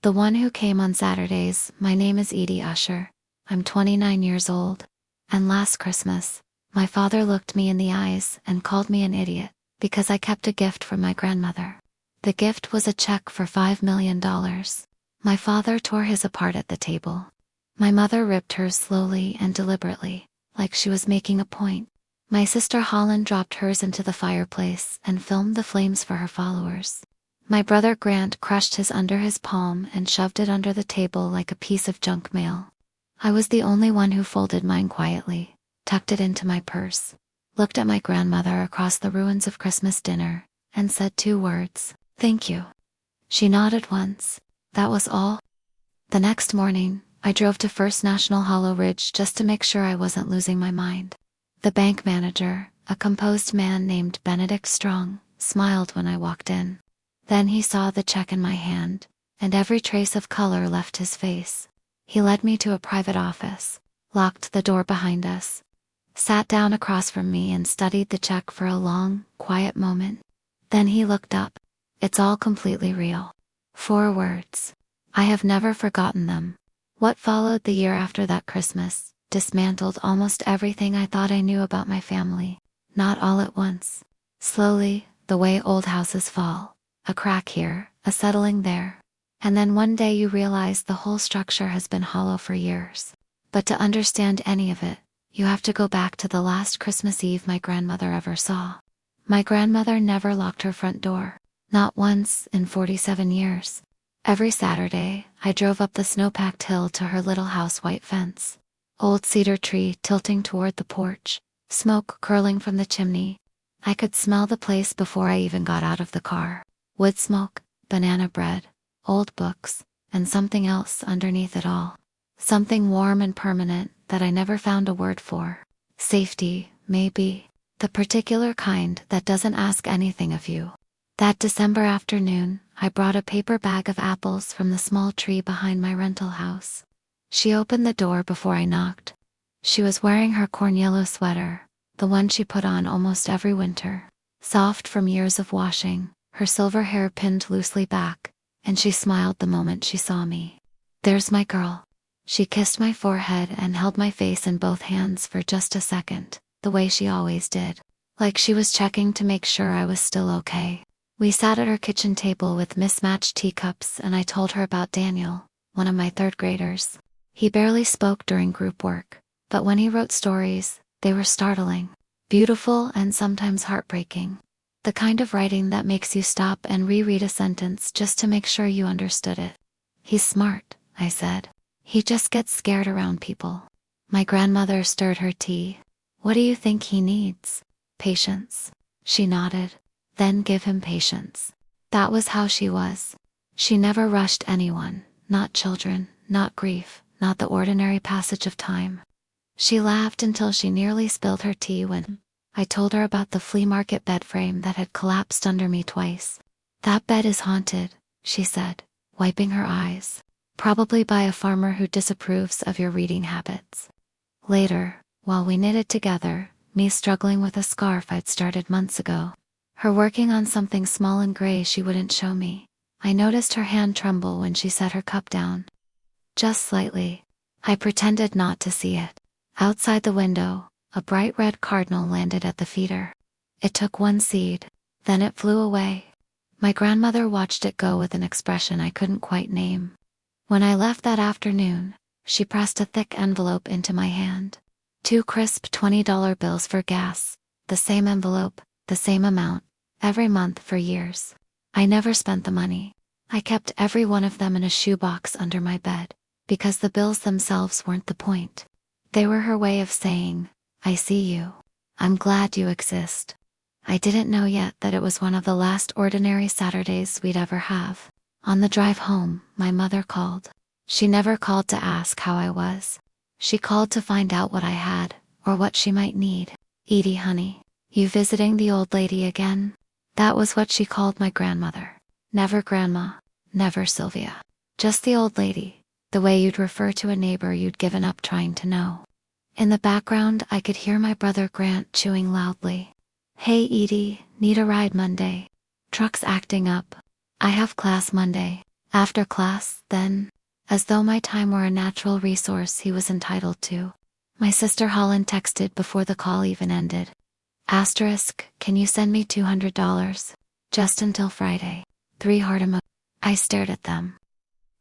The one who came on Saturdays. My name is Edie Usher. I'm 29 years old. And last Christmas, my father looked me in the eyes and called me an idiot because I kept a gift from my grandmother. The gift was a check for $5 million. My father tore his apart at the table. My mother ripped hers slowly and deliberately, like she was making a point. My sister Holland dropped hers into the fireplace and filmed the flames for her followers. My brother Grant crushed his under his palm and shoved it under the table like a piece of junk mail. I was the only one who folded mine quietly, tucked it into my purse, looked at my grandmother across the ruins of Christmas dinner, and said 2 words, "Thank you." She nodded once. That was all. The next morning, I drove to First National Hollow Ridge just to make sure I wasn't losing my mind. The bank manager, a composed man named Benedict Strong, smiled when I walked in. Then he saw the check in my hand, and every trace of color left his face. He led me to a private office, locked the door behind us, sat down across from me and studied the check for a long, quiet moment. Then he looked up. "It's all completely real." 4 words. I have never forgotten them. What followed the year after that Christmas dismantled almost everything I thought I knew about my family. Not all at once. Slowly, the way old houses fall. A crack here, a settling there. And then one day you realize the whole structure has been hollow for years. But to understand any of it, you have to go back to the last Christmas Eve my grandmother ever saw. My grandmother never locked her front door. Not once in 47 years. Every Saturday, I drove up the snow-packed hill to her little house white fence. Old cedar tree tilting toward the porch, smoke curling from the chimney. I could smell the place before I even got out of the car. Wood smoke, banana bread, old books, and something else underneath it all. Something warm and permanent that I never found a word for. Safety, maybe. The particular kind that doesn't ask anything of you. That December afternoon, I brought a paper bag of apples from the small tree behind my rental house. She opened the door before I knocked. She was wearing her corn yellow sweater, the one she put on almost every winter. Soft from years of washing, her silver hair pinned loosely back, and she smiled the moment she saw me. "There's my girl." She kissed my forehead and held my face in both hands for just a second, the way she always did. Like she was checking to make sure I was still okay. We sat at her kitchen table with mismatched teacups and I told her about Daniel, one of my 3rd graders. He barely spoke during group work, but when he wrote stories, they were startling, beautiful and sometimes heartbreaking. The kind of writing that makes you stop and reread a sentence just to make sure you understood it. "He's smart," I said. "He just gets scared around people." My grandmother stirred her tea. "What do you think he needs?" "Patience." She nodded. "Then give him patience." That was how she was. She never rushed anyone, not children, not grief, not the ordinary passage of time. She laughed until she nearly spilled her tea when I told her about the flea market bed frame that had collapsed under me twice. "That bed is haunted," she said, wiping her eyes. "Probably by a farmer who disapproves of your reading habits." Later, while we knitted together, me struggling with a scarf I'd started months ago, her working on something small and gray she wouldn't show me, I noticed her hand tremble when she set her cup down. Just slightly. I pretended not to see it. Outside the window, a bright red cardinal landed at the feeder. It took one seed, then it flew away. My grandmother watched it go with an expression I couldn't quite name. When I left that afternoon, she pressed a thick envelope into my hand. 2 crisp $20 bills for gas, the same envelope, the same amount, every month for years. I never spent the money. I kept every one of them in a shoebox under my bed, because the bills themselves weren't the point. They were her way of saying, "I see you. I'm glad you exist." I didn't know yet that it was one of the last ordinary Saturdays we'd ever have. On the drive home, my mother called. She never called to ask how I was. She called to find out what I had, or what she might need. "Edie, honey, you visiting the old lady again?" That was what she called my grandmother. Never grandma, never Sylvia. Just the old lady, the way you'd refer to a neighbor you'd given up trying to know. In the background, I could hear my brother Grant chewing loudly. "Hey Edie, need a ride Monday? Truck's acting up. I have class Monday." After class, then, as though my time were a natural resource he was entitled to. My sister Holland texted before the call even ended. Asterisk, can you send me $200? Just until Friday. 3 heart emojis. I stared at them.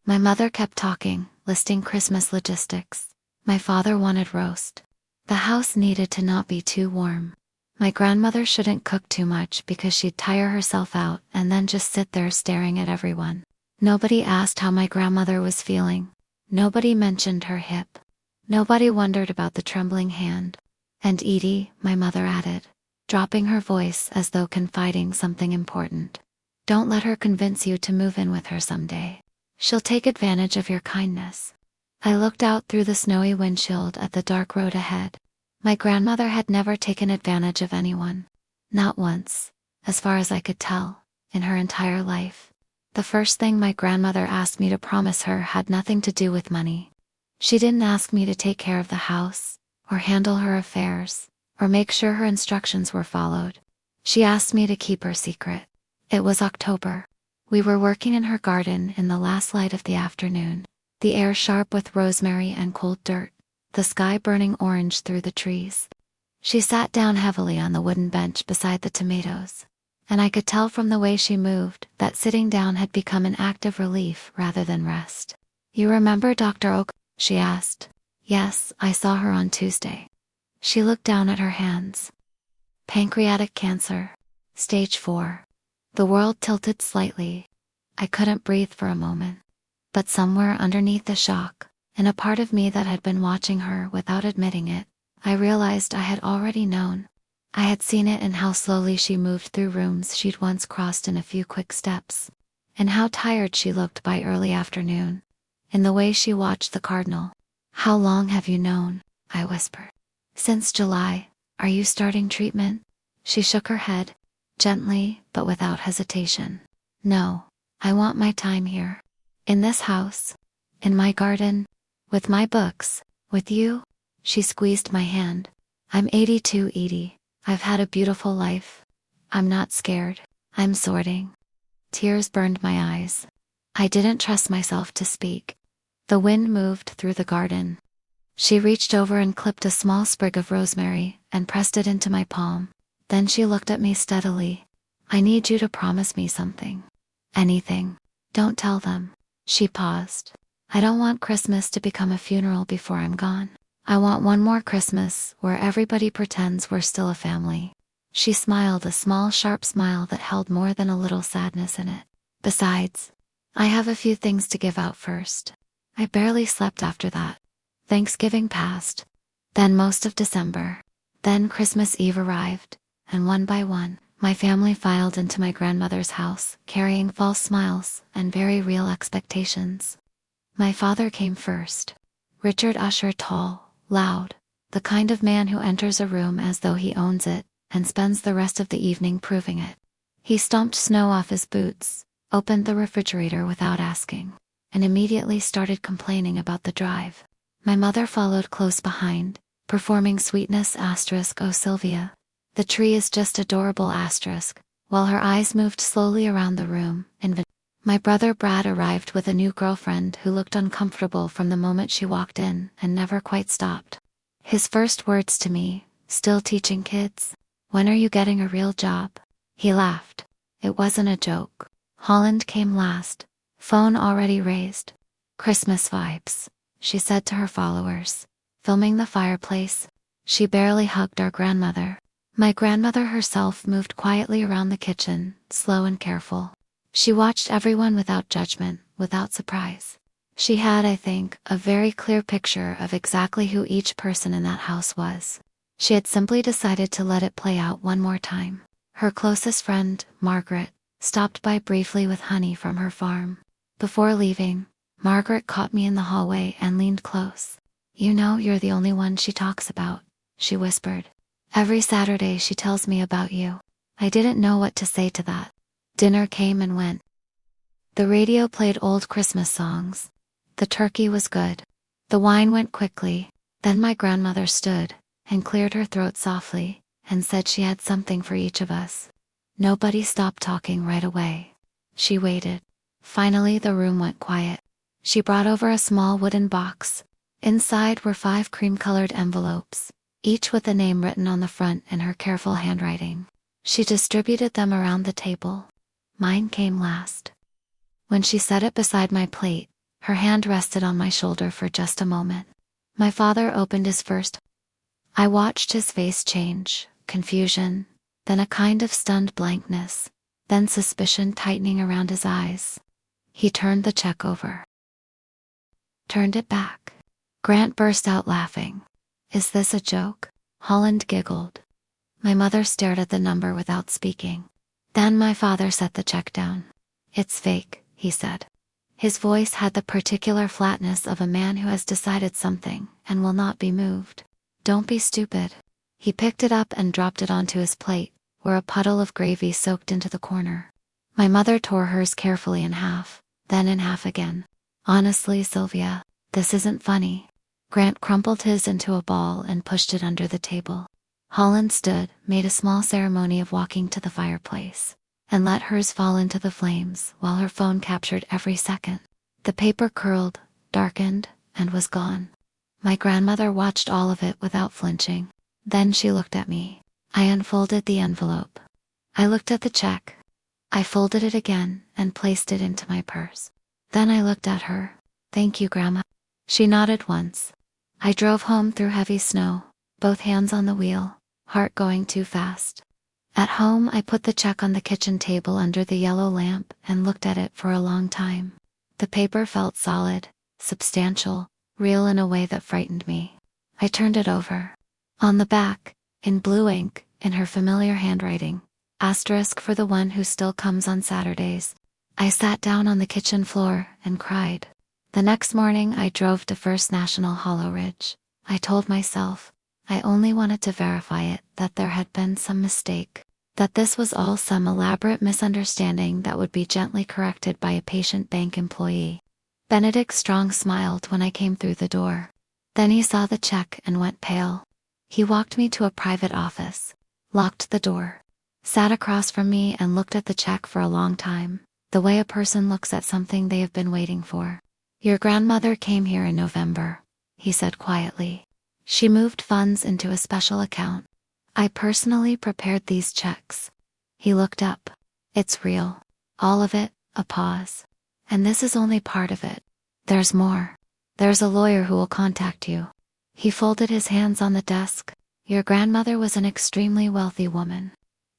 My mother kept talking, listing Christmas logistics. My father wanted roast. The house needed to not be too warm. My grandmother shouldn't cook too much because she'd tire herself out and then just sit there staring at everyone. Nobody asked how my grandmother was feeling. Nobody mentioned her hip. Nobody wondered about the trembling hand. And Edie, my mother added, dropping her voice as though confiding something important. Don't let her convince you to move in with her someday. She'll take advantage of your kindness. I looked out through the snowy windshield at the dark road ahead. My grandmother had never taken advantage of anyone. Not once, as far as I could tell, in her entire life. The first thing my grandmother asked me to promise her had nothing to do with money. She didn't ask me to take care of the house, or handle her affairs, or make sure her instructions were followed. She asked me to keep her secret. It was October. We were working in her garden in the last light of the afternoon, the air sharp with rosemary and cold dirt, the sky burning orange through the trees. She sat down heavily on the wooden bench beside the tomatoes, and I could tell from the way she moved that sitting down had become an act of relief rather than rest. You remember Dr. Oak? She asked. Yes, I saw her on Tuesday. She looked down at her hands. Pancreatic cancer. Stage 4. The world tilted slightly. I couldn't breathe for a moment. But somewhere underneath the shock, in a part of me that had been watching her without admitting it, I realized I had already known. I had seen it in how slowly she moved through rooms she'd once crossed in a few quick steps, and how tired she looked by early afternoon, in the way she watched the cardinal. How long have you known? I whispered. Since July. Are you starting treatment? She shook her head, gently but without hesitation. No, I want my time here. In this house. In my garden. With my books. With you. She squeezed my hand. I'm 82, Edie. I've had a beautiful life. I'm not scared. I'm sorting. Tears burned my eyes. I didn't trust myself to speak. The wind moved through the garden. She reached over and clipped a small sprig of rosemary and pressed it into my palm. Then she looked at me steadily. I need you to promise me something. Anything. Don't tell them. She paused. I don't want Christmas to become a funeral before I'm gone. I want one more Christmas where everybody pretends we're still a family. She smiled, a small sharp smile that held more than a little sadness in it. Besides, I have a few things to give out first. I barely slept after that. Thanksgiving passed. Then most of December. Then Christmas Eve arrived, and one by one, my family filed into my grandmother's house, carrying false smiles and very real expectations. My father came first. Richard Usher, tall, loud, the kind of man who enters a room as though he owns it, and spends the rest of the evening proving it. He stomped snow off his boots, opened the refrigerator without asking, and immediately started complaining about the drive. My mother followed close behind, performing sweetness asterisk oh Sylvia. The tree is just adorable asterisk, while her eyes moved slowly around the room. My brother Brad arrived with a new girlfriend who looked uncomfortable from the moment she walked in and never quite stopped. His first words to me, still teaching kids, when are you getting a real job? He laughed. It wasn't a joke. Holland came last, phone already raised. Christmas vibes, she said to her followers, filming the fireplace. She barely hugged our grandmother. My grandmother herself moved quietly around the kitchen, slow and careful. She watched everyone without judgment, without surprise. She had, I think, a very clear picture of exactly who each person in that house was. She had simply decided to let it play out one more time. Her closest friend, Margaret, stopped by briefly with honey from her farm. Before leaving, Margaret caught me in the hallway and leaned close. You know, you're the only one she talks about, she whispered. Every Saturday she tells me about you. I didn't know what to say to that. Dinner came and went. The radio played old Christmas songs. The turkey was good. The wine went quickly. Then my grandmother stood and cleared her throat softly and said she had something for each of us. Nobody stopped talking right away. She waited. Finally, the room went quiet. She brought over a small wooden box. Inside were 5 cream-colored envelopes, each with a name written on the front in her careful handwriting. She distributed them around the table. Mine came last. When she set it beside my plate, her hand rested on my shoulder for just a moment. My father opened his first. I watched his face change, confusion, then a kind of stunned blankness, then suspicion tightening around his eyes. He turned the check over. Turned it back. Grant burst out laughing. Is this a joke? Holland giggled. My mother stared at the number without speaking. Then my father set the check down. It's fake, he said. His voice had the particular flatness of a man who has decided something and will not be moved. Don't be stupid. He picked it up and dropped it onto his plate, where a puddle of gravy soaked into the corner. My mother tore hers carefully in half, then in half again. Honestly, Sylvia, this isn't funny. Grant crumpled his into a ball and pushed it under the table. Holland stood, made a small ceremony of walking to the fireplace, and let hers fall into the flames while her phone captured every second. The paper curled, darkened, and was gone. My grandmother watched all of it without flinching. Then she looked at me. I unfolded the envelope. I looked at the check. I folded it again and placed it into my purse. Then I looked at her. Thank you, Grandma. She nodded once. I drove home through heavy snow, both hands on the wheel, heart going too fast. At home, I put the check on the kitchen table under the yellow lamp and looked at it for a long time. The paper felt solid, substantial, real in a way that frightened me. I turned it over. On the back, in blue ink, in her familiar handwriting, asterisk for the one who still comes on Saturdays. I sat down on the kitchen floor and cried. The next morning I drove to First National Hollow Ridge. I told myself, I only wanted to verify it, that there had been some mistake, that this was all some elaborate misunderstanding that would be gently corrected by a patient bank employee. Benedict Strong smiled when I came through the door. Then he saw the check and went pale. He walked me to a private office, locked the door, sat across from me and looked at the check for a long time, the way a person looks at something they have been waiting for. Your grandmother came here in November, he said quietly. She moved funds into a special account. I personally prepared these checks. He looked up. It's real. All of it, a pause. And this is only part of it. There's more. There's a lawyer who will contact you. He folded his hands on the desk. Your grandmother was an extremely wealthy woman.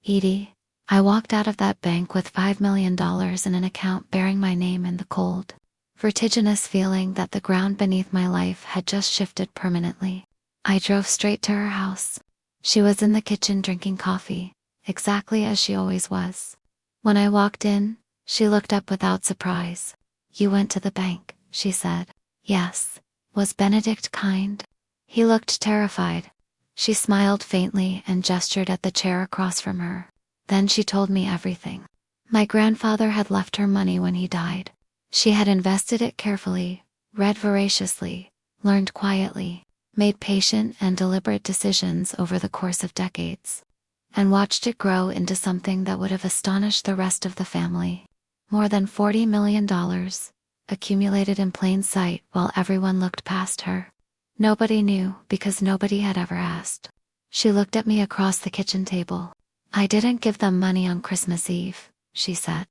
Edie, I walked out of that bank with $5 million in an account bearing my name in the cold. Vertiginous feeling that the ground beneath my life had just shifted permanently. I drove straight to her house. She was in the kitchen drinking coffee, exactly as she always was. When I walked in, she looked up without surprise. You went to the bank, she said. Yes. Was Benedict kind? He looked terrified. She smiled faintly and gestured at the chair across from her. Then she told me everything. My grandfather had left her money when he died. She had invested it carefully, read voraciously, learned quietly, made patient and deliberate decisions over the course of decades, and watched it grow into something that would have astonished the rest of the family. More than $40 million, accumulated in plain sight while everyone looked past her. Nobody knew because nobody had ever asked. She looked at me across the kitchen table. I didn't give them money on Christmas Eve, she said.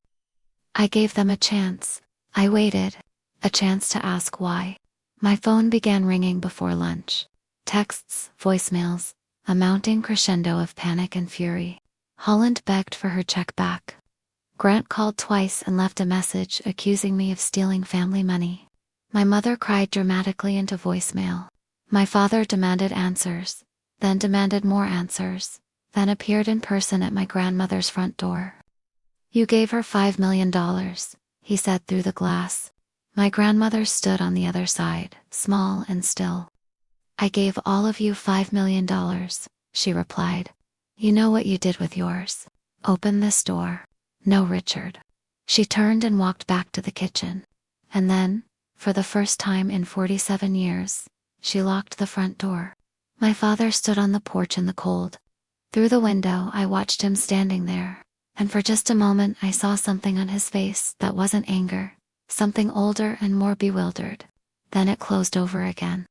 I gave them a chance. I waited. A chance to ask why. My phone began ringing before lunch. Texts, voicemails, a mounting crescendo of panic and fury. Holland begged for her check back. Grant called twice and left a message accusing me of stealing family money. My mother cried dramatically into voicemail. My father demanded answers, then demanded more answers, then appeared in person at my grandmother's front door. You gave her $5 million, he said through the glass. My grandmother stood on the other side, small and still. I gave all of you $5 million, she replied. You know what you did with yours. Open this door. No, Richard. She turned and walked back to the kitchen. And then, for the first time in 47 years, she locked the front door. My father stood on the porch in the cold. Through the window I watched him standing there, and for just a moment I saw something on his face that wasn't anger, something older and more bewildered. Then it closed over again.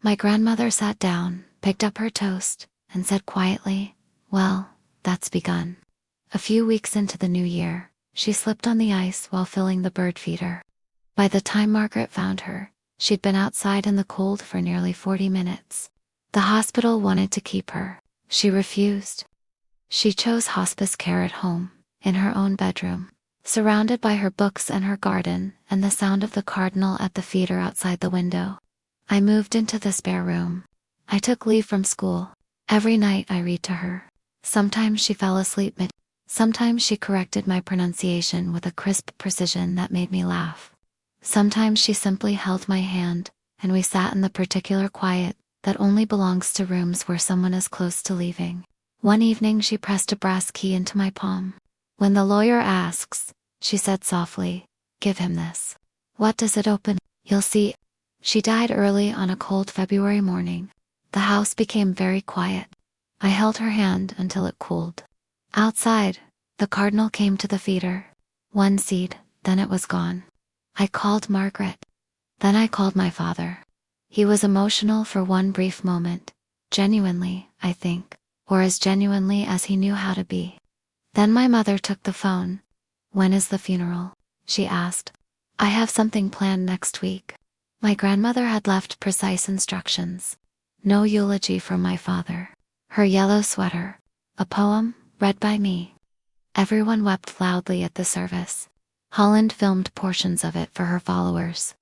My grandmother sat down, picked up her toast, and said quietly, "Well, that's begun." A few weeks into the new year, she slipped on the ice while filling the bird feeder. By the time Margaret found her, she'd been outside in the cold for nearly 40 minutes. The hospital wanted to keep her. She refused. She chose hospice care at home, in her own bedroom, surrounded by her books and her garden and the sound of the cardinal at the feeder outside the window. I moved into the spare room. I took leave from school. Every night I read to her. Sometimes she fell asleep sometimes she corrected my pronunciation with a crisp precision that made me laugh. Sometimes she simply held my hand, and we sat in the particular quiet that only belongs to rooms where someone is close to leaving. One evening she pressed a brass key into my palm. "When the lawyer asks," she said softly, "give him this. What does it open? You'll see." She died early on a cold February morning. The house became very quiet. I held her hand until it cooled. Outside, the cardinal came to the feeder. One seed, then it was gone. I called Margaret. Then I called my father. He was emotional for one brief moment. Genuinely, I think, or as genuinely as he knew how to be. Then my mother took the phone. "When is the funeral?" she asked. "I have something planned next week." My grandmother had left precise instructions. No eulogy from my father. Her yellow sweater. A poem, read by me. Everyone wept loudly at the service. Holland filmed portions of it for her followers.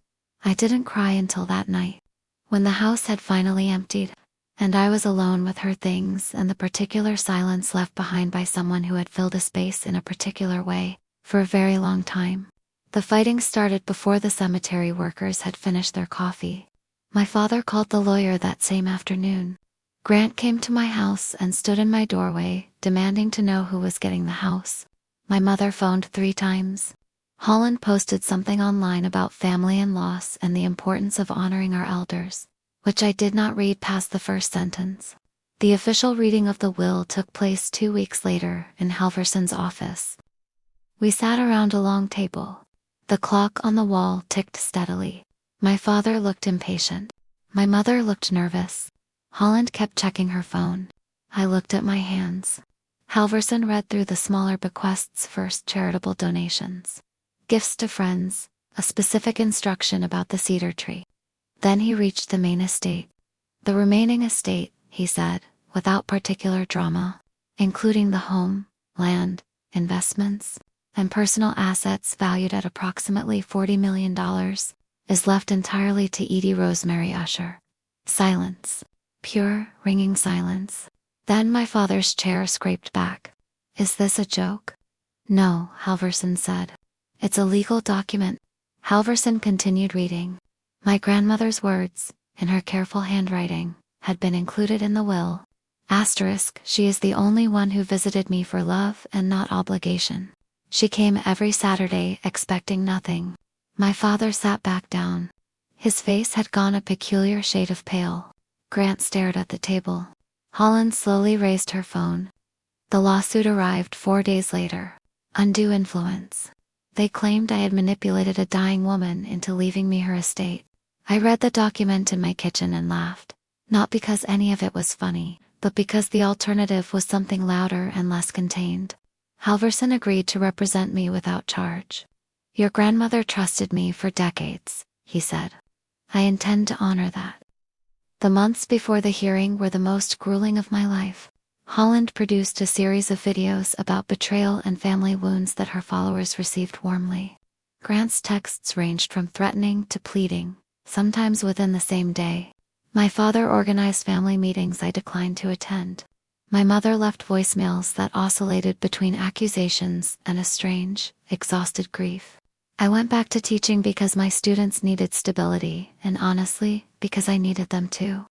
I didn't cry until that night, when the house had finally emptied, and I was alone with her things and the particular silence left behind by someone who had filled a space in a particular way, for a very long time. The fighting started before the cemetery workers had finished their coffee. My father called the lawyer that same afternoon. Grant came to my house and stood in my doorway, demanding to know who was getting the house. My mother phoned 3 times. Holland posted something online about family and loss and the importance of honoring our elders, which I did not read past the first sentence. The official reading of the will took place 2 weeks later in Halverson's office. We sat around a long table. The clock on the wall ticked steadily. My father looked impatient. My mother looked nervous. Holland kept checking her phone. I looked at my hands. Halverson read through the smaller bequests first: charitable donations, gifts to friends, a specific instruction about the cedar tree. Then he reached the main estate. The remaining estate, he said, without particular drama, including the home, land, investments, and personal assets valued at approximately $40 million, is left entirely to Edie Rosemary Usher. Silence. Pure, ringing silence. Then my father's chair scraped back. "Is this a joke?" "No," Halverson said. "It's a legal document." Halverson continued reading. My grandmother's words, in her careful handwriting, had been included in the will. Asterisk, she is the only one who visited me for love and not obligation. She came every Saturday expecting nothing. My father sat back down. His face had gone a peculiar shade of pale. Grant stared at the table. Holland slowly raised her phone. The lawsuit arrived 4 days later. Undue influence. They claimed I had manipulated a dying woman into leaving me her estate. I read the document in my kitchen and laughed. Not because any of it was funny, but because the alternative was something louder and less contained. Halverson agreed to represent me without charge. "Your grandmother trusted me for decades," he said. "I intend to honor that." The months before the hearing were the most grueling of my life. Holland produced a series of videos about betrayal and family wounds that her followers received warmly. Grant's texts ranged from threatening to pleading, sometimes within the same day. My father organized family meetings I declined to attend. My mother left voicemails that oscillated between accusations and a strange, exhausted grief. I went back to teaching because my students needed stability, and honestly, because I needed them too.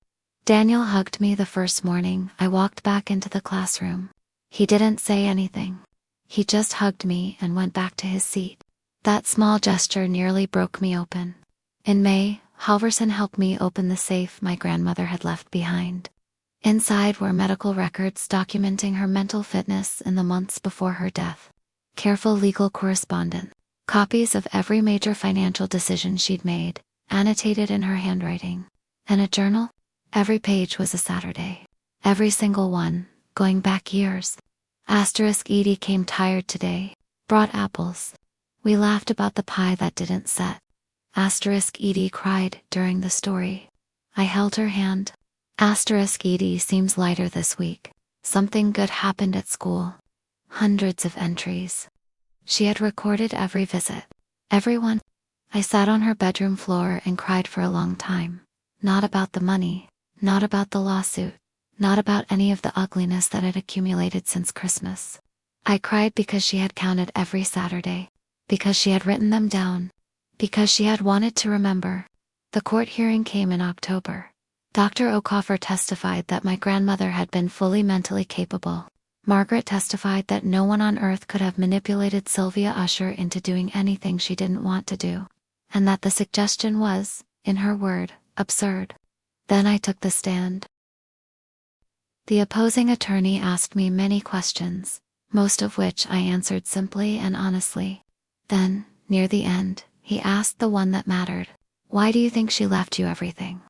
Daniel hugged me the first morning I walked back into the classroom. He didn't say anything. He just hugged me and went back to his seat. That small gesture nearly broke me open. In May, Halverson helped me open the safe my grandmother had left behind. Inside were medical records documenting her mental fitness in the months before her death. Careful legal correspondence. Copies of every major financial decision she'd made, annotated in her handwriting. And a journal? Every page was a Saturday. Every single one, going back years. Edie came tired today. Brought apples. We laughed about the pie that didn't set. Edie cried during the story. I held her hand. Edie seems lighter this week. Something good happened at school. Hundreds of entries. She had recorded every visit. Everyone. I sat on her bedroom floor and cried for a long time. Not about the money. Not about the lawsuit. Not about any of the ugliness that had accumulated since Christmas. I cried because she had counted every Saturday. Because she had written them down. Because she had wanted to remember. The court hearing came in October. Dr. O'Coffer testified that my grandmother had been fully mentally capable. Margaret testified that no one on earth could have manipulated Sylvia Usher into doing anything she didn't want to do. And that the suggestion was, in her word, absurd. Then I took the stand. The opposing attorney asked me many questions, most of which I answered simply and honestly. Then, near the end, he asked the one that mattered. Why do you think she left you everything?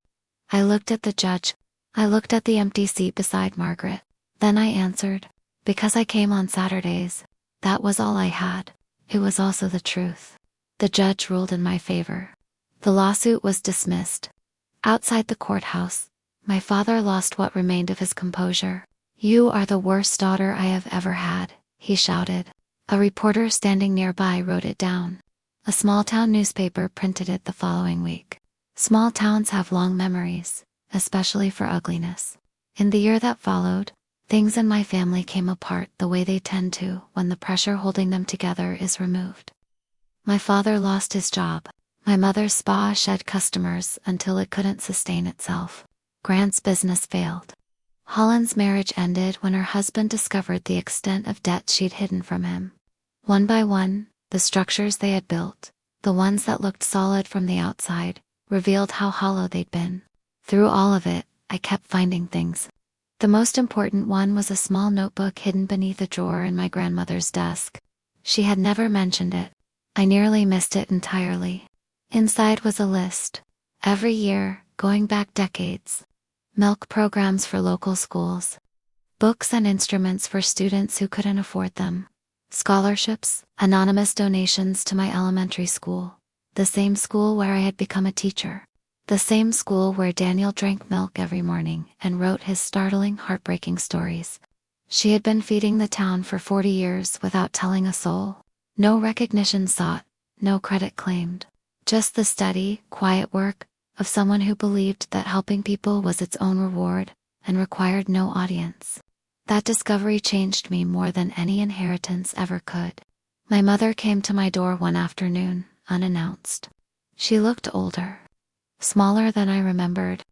I looked at the judge. I looked at the empty seat beside Margaret. Then I answered, because I came on Saturdays. That was all I had. It was also the truth. The judge ruled in my favor. The lawsuit was dismissed. Outside the courthouse, my father lost what remained of his composure. You are the worst daughter I have ever had, he shouted. A reporter standing nearby wrote it down. A small-town newspaper printed it the following week. Small towns have long memories, especially for ugliness. In the year that followed, things in my family came apart the way they tend to when the pressure holding them together is removed. My father lost his job. My mother's spa shed customers until it couldn't sustain itself. Grant's business failed. Holland's marriage ended when her husband discovered the extent of debt she'd hidden from him. One by one, the structures they had built, the ones that looked solid from the outside, revealed how hollow they'd been. Through all of it, I kept finding things. The most important one was a small notebook hidden beneath a drawer in my grandmother's desk. She had never mentioned it. I nearly missed it entirely. Inside was a list. Every year, going back decades. Milk programs for local schools. Books and instruments for students who couldn't afford them. Scholarships, anonymous donations to my elementary school. The same school where I had become a teacher. The same school where Daniel drank milk every morning and wrote his startling, heartbreaking stories. She had been feeding the town for 40 years without telling a soul. No recognition sought, no credit claimed. Just the steady, quiet work of someone who believed that helping people was its own reward and required no audience. That discovery changed me more than any inheritance ever could. My mother came to my door one afternoon, unannounced. She looked older. Smaller than I remembered.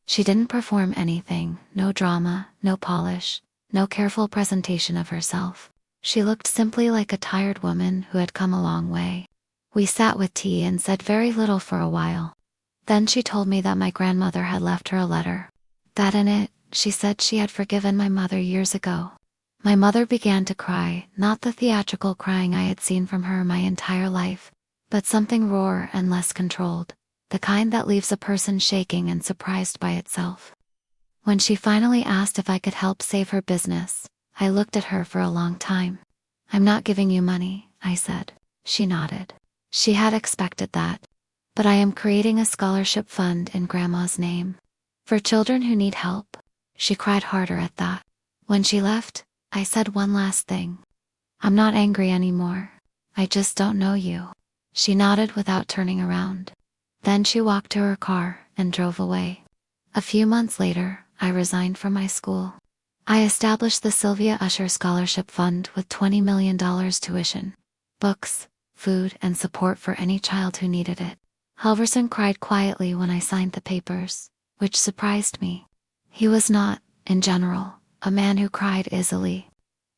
She didn't perform anything, no drama, no polish, no careful presentation of herself. She looked simply like a tired woman who had come a long way. We sat with tea and said very little for a while. Then she told me that my grandmother had left her a letter. That in it, she said she had forgiven my mother years ago. My mother began to cry, not the theatrical crying I had seen from her my entire life, but something rawer and less controlled, the kind that leaves a person shaking and surprised by itself. When she finally asked if I could help save her business, I looked at her for a long time. I'm not giving you money, I said. She nodded. She had expected that. But I am creating a scholarship fund in Grandma's name. For children who need help. She cried harder at that. When she left, I said one last thing. I'm not angry anymore. I just don't know you. She nodded without turning around. Then she walked to her car and drove away. A few months later, I resigned from my school. I established the Sylvia Usher Scholarship Fund with $20 million tuition, books, food, and support for any child who needed it. Halverson cried quietly when I signed the papers, which surprised me. He was not, in general, a man who cried easily.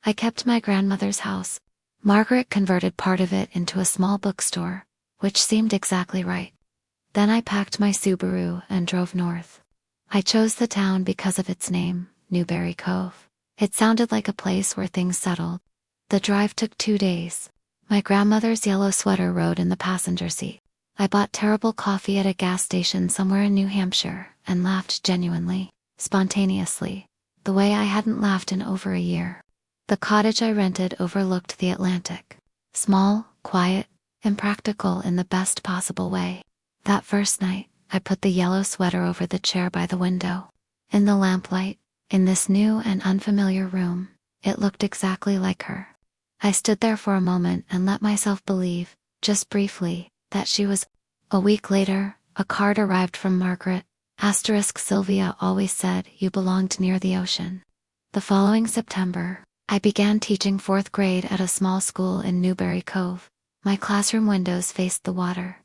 I kept my grandmother's house. Margaret converted part of it into a small bookstore, which seemed exactly right. Then I packed my Subaru and drove north. I chose the town because of its name, Newberry Cove. It sounded like a place where things settled. The drive took 2 days. My grandmother's yellow sweater rode in the passenger seat. I bought terrible coffee at a gas station somewhere in New Hampshire and laughed genuinely, spontaneously, the way I hadn't laughed in over a year. The cottage I rented overlooked the Atlantic. Small, quiet, impractical in the best possible way. That first night, I put the yellow sweater over the chair by the window. In the lamplight, in this new and unfamiliar room, it looked exactly like her. I stood there for a moment and let myself believe, just briefly, that she was. A week later, a card arrived from Margaret. Sylvia always said you belonged near the ocean. The following September, I began teaching 4th grade at a small school in Newberry Cove. My classroom windows faced the water.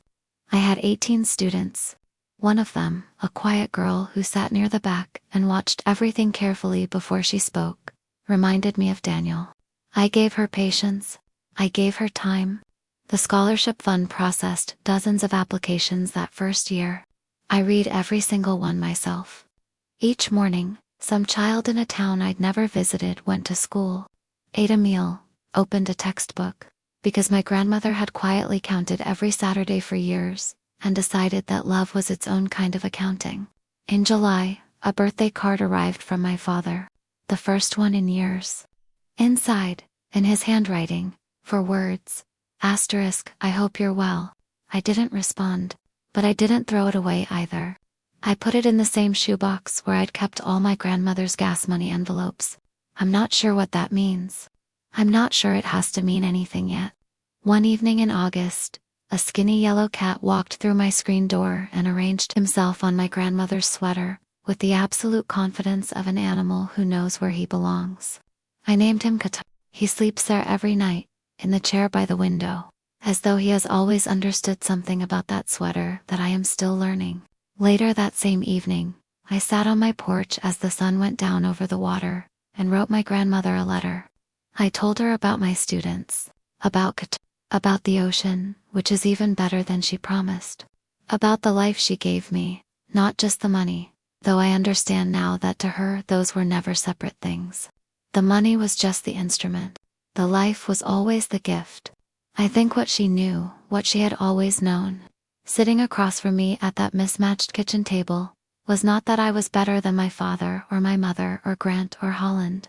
I had 18 students. One of them, a quiet girl who sat near the back and watched everything carefully before she spoke, reminded me of Daniel. I gave her patience. I gave her time. The scholarship fund processed dozens of applications that first year. I read every single one myself. Each morning, some child in a town I'd never visited went to school, ate a meal, opened a textbook, because my grandmother had quietly counted every Saturday for years, and decided that love was its own kind of accounting. In July, a birthday card arrived from my father, the first one in years. Inside, in his handwriting, 4 words, I hope you're well. I didn't respond, but I didn't throw it away either. I put it in the same shoebox where I'd kept all my grandmother's gas money envelopes. I'm not sure what that means. I'm not sure it has to mean anything yet. One evening in August, a skinny yellow cat walked through my screen door and arranged himself on my grandmother's sweater, with the absolute confidence of an animal who knows where he belongs. I named him Qatar. He sleeps there every night, in the chair by the window, as though he has always understood something about that sweater that I am still learning. Later that same evening, I sat on my porch as the sun went down over the water, and wrote my grandmother a letter. I told her about my students, about Qatar, about the ocean, which is even better than she promised, about the life she gave me, not just the money, though I understand now that to her those were never separate things. The money was just the instrument. The life was always the gift. I think what she knew, what she had always known, sitting across from me at that mismatched kitchen table, was not that I was better than my father or my mother or Grant or Holland.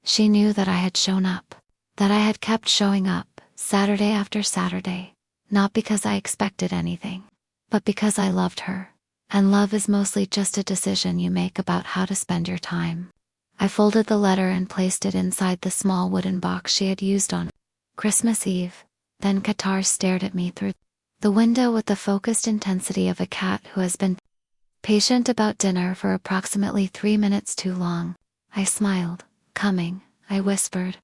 She knew that I had shown up, that I had kept showing up, Saturday after Saturday, not because I expected anything, but because I loved her. And love is mostly just a decision you make about how to spend your time. I folded the letter and placed it inside the small wooden box she had used on Christmas Eve. Then Qatar stared at me through the window with the focused intensity of a cat who has been patient about dinner for approximately 3 minutes too long. I smiled. Coming, I whispered.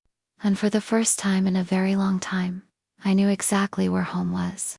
And for the first time in a very long time, I knew exactly where home was.